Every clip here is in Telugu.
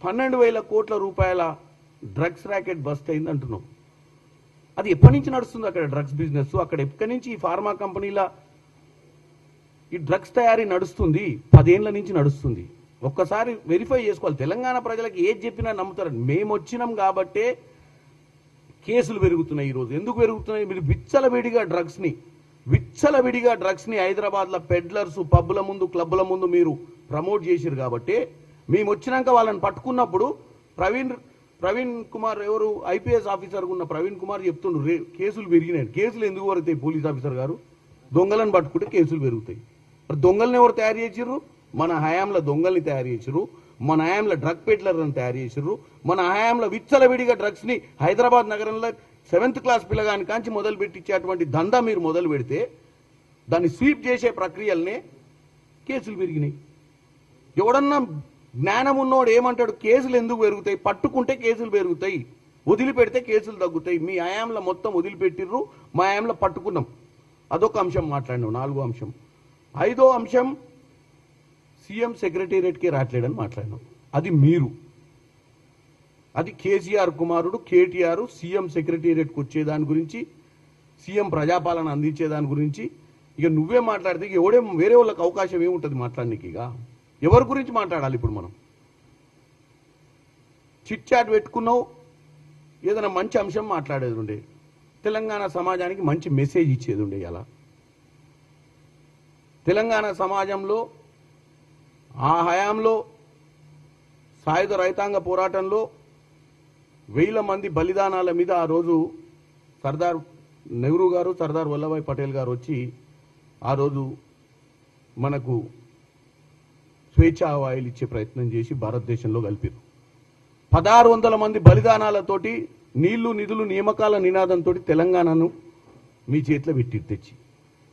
12,000 కోట్ల రూపాయల డ్రగ్స్ ర్యాకెట్ బస్ట్ అయింది అంటున్నాం. అది ఎప్పటి నుంచి నడుస్తుంది అక్కడ డ్రగ్స్ బిజినెస్? అక్కడ ఎప్పటి నుంచి ఈ ఫార్మా కంపెనీల ఈ డ్రగ్స్ తయారీ నడుస్తుంది? 10 ఏళ్ల నుంచి నడుస్తుంది. ఒక్కసారి వెరిఫై చేసుకోవాలి. తెలంగాణ ప్రజలకు ఏది చెప్పినా నమ్ముతారు. మేము వచ్చినాం కాబట్టే కేసులు పెరుగుతున్నాయి ఈరోజు. ఎందుకు పెరుగుతున్నాయి? మీరు విచ్చలవిడిగా డ్రగ్స్ని హైదరాబాద్లో పెడ్లర్స్ పబ్బుల ముందు క్లబ్బుల ముందు మీరు ప్రమోట్ చేసిరు కాబట్టి మేము వచ్చినాక వాళ్ళని పట్టుకున్నప్పుడు ప్రవీణ్ కుమార్ ఎవరు ఐపీఎస్ ఆఫీసర్ ఉన్న ప్రవీణ్ కుమార్ చెప్తుండ్రు కేసులు పెరిగినాయి. కేసులు ఎందుకు పెరుగుతాయి? పోలీస్ ఆఫీసర్ గారు దొంగలను పట్టుకుంటే కేసులు పెరుగుతాయి. మరి దొంగల్ని ఎవరు తయారు చేసిర్రు? మన హయాంలో దొంగల్ని తయారు చేసిర్రు, మన హయాంలో డ్రగ్ పెడ్లర్లను తయారు చేసిర్రు, మన హయాంలో విచ్చలవిడిగా డ్రగ్స్ని హైదరాబాద్ నగరంలో 7th క్లాస్ పిల్లగాని కాంచి మొదలు పెట్టించేటువంటి దందా మీరు మొదలు పెడితే దాన్ని స్వీప్ చేసే ప్రక్రియలనే కేసులు పెరిగినాయి. ఎవడన్నా జ్ఞానం ఉన్నోడు ఏమంటాడు? కేసులు ఎందుకు పెరుగుతాయి? పట్టుకుంటే కేసులు పెరుగుతాయి, వదిలిపెడితే కేసులు తగ్గుతాయి. మీ హయాంలో మొత్తం వదిలిపెట్టిర్రు, మా హయాంలో పట్టుకున్నాం. అదొక అంశం మాట్లాడినాం. 4వ అంశం. 5వ అంశం సీఎం సెక్రటేరియట్కి రావట్లేడని మాట్లాడినాం. అది మీరు, అది కేసీఆర్ కుమారుడు కేటీఆర్ సీఎం సెక్రటేరియట్కి వచ్చేదాని గురించి, సీఎం ప్రజాపాలన అందించేదాని గురించి ఇక నువ్వే మాట్లాడితే ఎవడే వేరే వాళ్ళకి అవకాశం ఏముంటుంది మాట్లాడడానికి? ఇక ఎవరి గురించి మాట్లాడాలి ఇప్పుడు మనం? చిట్ చాట్ పెట్టుకున్నావు, ఏదైనా మంచి అంశం మాట్లాడేది ఉండే, తెలంగాణ సమాజానికి మంచి మెసేజ్ ఇచ్చేది ఉండే. ఇలా తెలంగాణ సమాజంలో ఆ హయాంలో సాయుధ రైతాంగ పోరాటంలో 1000 మంది బలిదానాల మీద ఆ రోజు సర్దార్ నెహ్రూ గారు, సర్దార్ వల్లభాయ్ పటేల్ గారు వచ్చి ఆ రోజు మనకు స్వేచ్ఛా వాయులు ఇచ్చే ప్రయత్నం చేసి భారతదేశంలో కలిపారు. 1600 మంది బలిదానాలతోటి నీళ్లు నిధులు నియామకాల నినాదంతో తెలంగాణను మీ చేతిలో పెట్టి తెచ్చి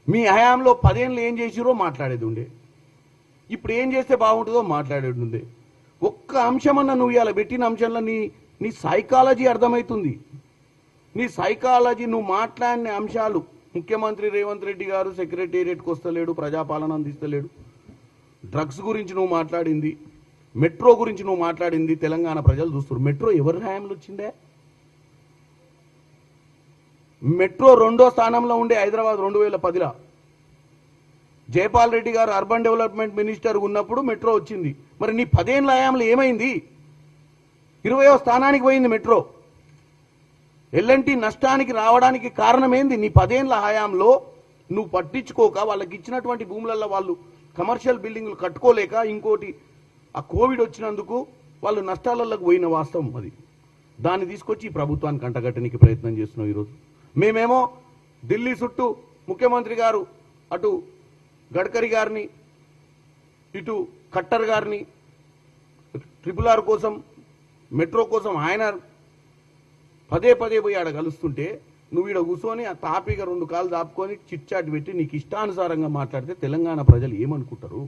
మీ హయాంలో 10 ఏళ్ళు ఏం చేసిరో మాట్లాడేది ఉండే. ఇప్పుడు ఏం చేస్తే బాగుంటుందో మాట్లాడేది ఉండే. ఒక్క అంశమన్నా నువ్వు ఇవాళ పెట్టిన అంశంలో నీ సైకాలజీ అర్థమవుతుంది. నీ సైకాలజీ, నువ్వు మాట్లాడిన అంశాలు, ముఖ్యమంత్రి రేవంత్ రెడ్డి గారు సెక్రటేరియట్కి వస్తలేడు, ప్రజాపాలన అందిస్తలేడు, డ్రగ్స్ గురించి నువ్వు మాట్లాడింది, మెట్రో గురించి నువ్వు మాట్లాడింది, తెలంగాణ ప్రజలు చూస్తారు. మెట్రో ఎవరి హయాంలో వచ్చిందే? మెట్రో 2వ స్థానంలో ఉండే హైదరాబాద్ 2010లో జైపాల్ రెడ్డి గారు అర్బన్ డెవలప్మెంట్ మినిస్టర్ ఉన్నప్పుడు మెట్రో వచ్చింది. మరి నీ 10 ఏళ్ల హయాంలో ఏమైంది? 20వ స్థానానికి పోయింది మెట్రో. ఎల్ఎన్టీ నష్టానికి రావడానికి కారణం ఏంది? నీ 10 ఏళ్ల హయాంలో నువ్వు పట్టించుకోక, వాళ్ళకి ఇచ్చినటువంటి భూములలో వాళ్ళు కమర్షియల్ బిల్డింగ్లు కట్టుకోలేక, ఇంకోటి ఆ కోవిడ్ వచ్చినందుకు వాళ్ళు నష్టాలకు పోయిన వాస్తవం అది. దాన్ని తీసుకొచ్చి ఈ ప్రభుత్వానికి అంటగట్టడానికి ప్రయత్నం చేస్తున్నాం. ఈరోజు మేమేమో ఢిల్లీ చుట్టూ ముఖ్యమంత్రి గారు అటు గడ్కరీ గారిని, ఇటు ఖట్టర్ గారిని RRR కోసం, మెట్రో కోసం ఆయన పదే పోయి ఆడ కలుస్తుంటే నువ్వు ఈడ కూర్చొని ఆ తాపీగా 2 కాళ్ళు దాపుకొని చిట్ చాట్ పెట్టి నీకు ఇష్టానుసారంగా మాట్లాడితే తెలంగాణ ప్రజలు ఏమనుకుంటారు?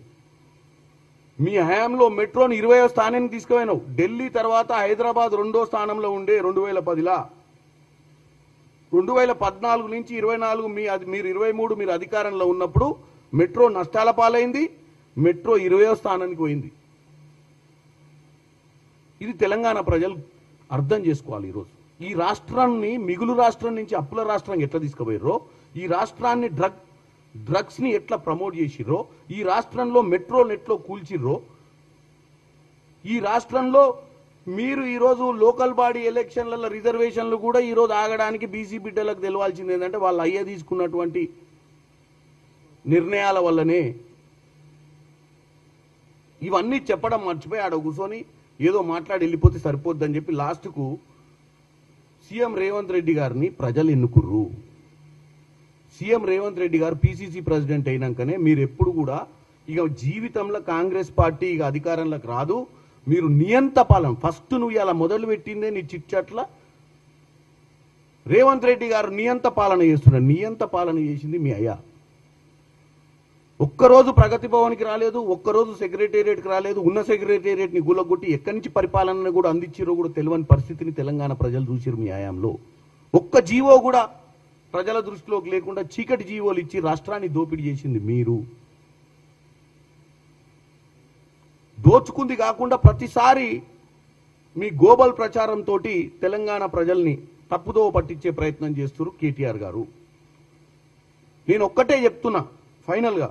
మీ హయాంలో మెట్రోని 20వ స్థానానికి తీసుకుపోయినావు. ఢిల్లీ తర్వాత హైదరాబాద్ 2వ స్థానంలో ఉండే 2010లో. 2014 నుంచి 24 మీరు 23 మీరు అధికారంలో ఉన్నప్పుడు మెట్రో నష్టాల పాలైంది. మెట్రో 20వ స్థానానికి పోయింది. ఇది తెలంగాణ ప్రజలు అర్థం చేసుకోవాలి. ఈరోజు ఈ రాష్ట్రాన్ని మిగులు రాష్ట్రం నుంచి అప్పుల రాష్ట్రానికి ఎట్లా తీసుకుపోయారో, ఈ రాష్ట్రాన్ని డ్రగ్స్ని ఎట్లా ప్రమోట్ చేసిర్రో, ఈ రాష్ట్రంలో మెట్రో నెట్లో కూల్చిర్రో, ఈ రాష్ట్రంలో మీరు ఈరోజు లోకల్ బాడీ ఎలక్షన్లలో రిజర్వేషన్లు కూడా ఈరోజు ఆగడానికి బీసీ బిడ్డలకు తెలవాల్సింది ఏంటంటే వాళ్ళు అయ్యే తీసుకున్నటువంటి నిర్ణయాల వల్లనే. ఇవన్నీ చెప్పడం మర్చిపోయి ఆడ కూర్చొని ఏదో మాట్లాడి వెళ్ళిపోతే సరిపోద్దని చెప్పి లాస్ట్కు సీఎం రేవంత్ రెడ్డి గారిని ప్రజలు ఎన్నుకుర్రు. సీఎం రేవంత్ రెడ్డి గారు పీసీసీ ప్రెసిడెంట్ అయినాకనే మీరు ఎప్పుడు కూడా ఇక జీవితంలో కాంగ్రెస్ పార్టీ ఇక అధికారంలోకి రాదు, మీరు నియంత పాలన ఫస్ట్ నువ్వు ఇలా మొదలు పెట్టిందే నీ చిట్చట్ల రేవంత్ రెడ్డి గారు నియంత పాలన చేస్తున్నారు. నియంత పాలన చేసింది మీ అయ్యా. ఒక్కరోజు ప్రగతి భవన్కి రాలేదు, ఒక్కరోజు సెక్రటేరియట్కి రాలేదు. ఉన్న సెక్రటేరియట్ని గుల్లగొట్టి ఎక్కడి నుంచి పరిపాలనను కూడా అందించారో కూడా తెలియని పరిస్థితిని తెలంగాణ ప్రజలు చూసారు మీ హయాంలో. ఒక్క జీవో కూడా ప్రజల దృష్టిలోకి లేకుండా చీకటి జీవోలు ఇచ్చి రాష్ట్రాన్ని దోపిడీ చేసింది మీరు. దోచుకుంది కాకుండా ప్రతిసారి మీ గోబల్ ప్రచారంతో తెలంగాణ ప్రజల్ని తప్పుదో పట్టించే ప్రయత్నం చేస్తున్నారు కేటీఆర్ గారు. నేను ఒక్కటే చెప్తున్నా ఫైనల్గా,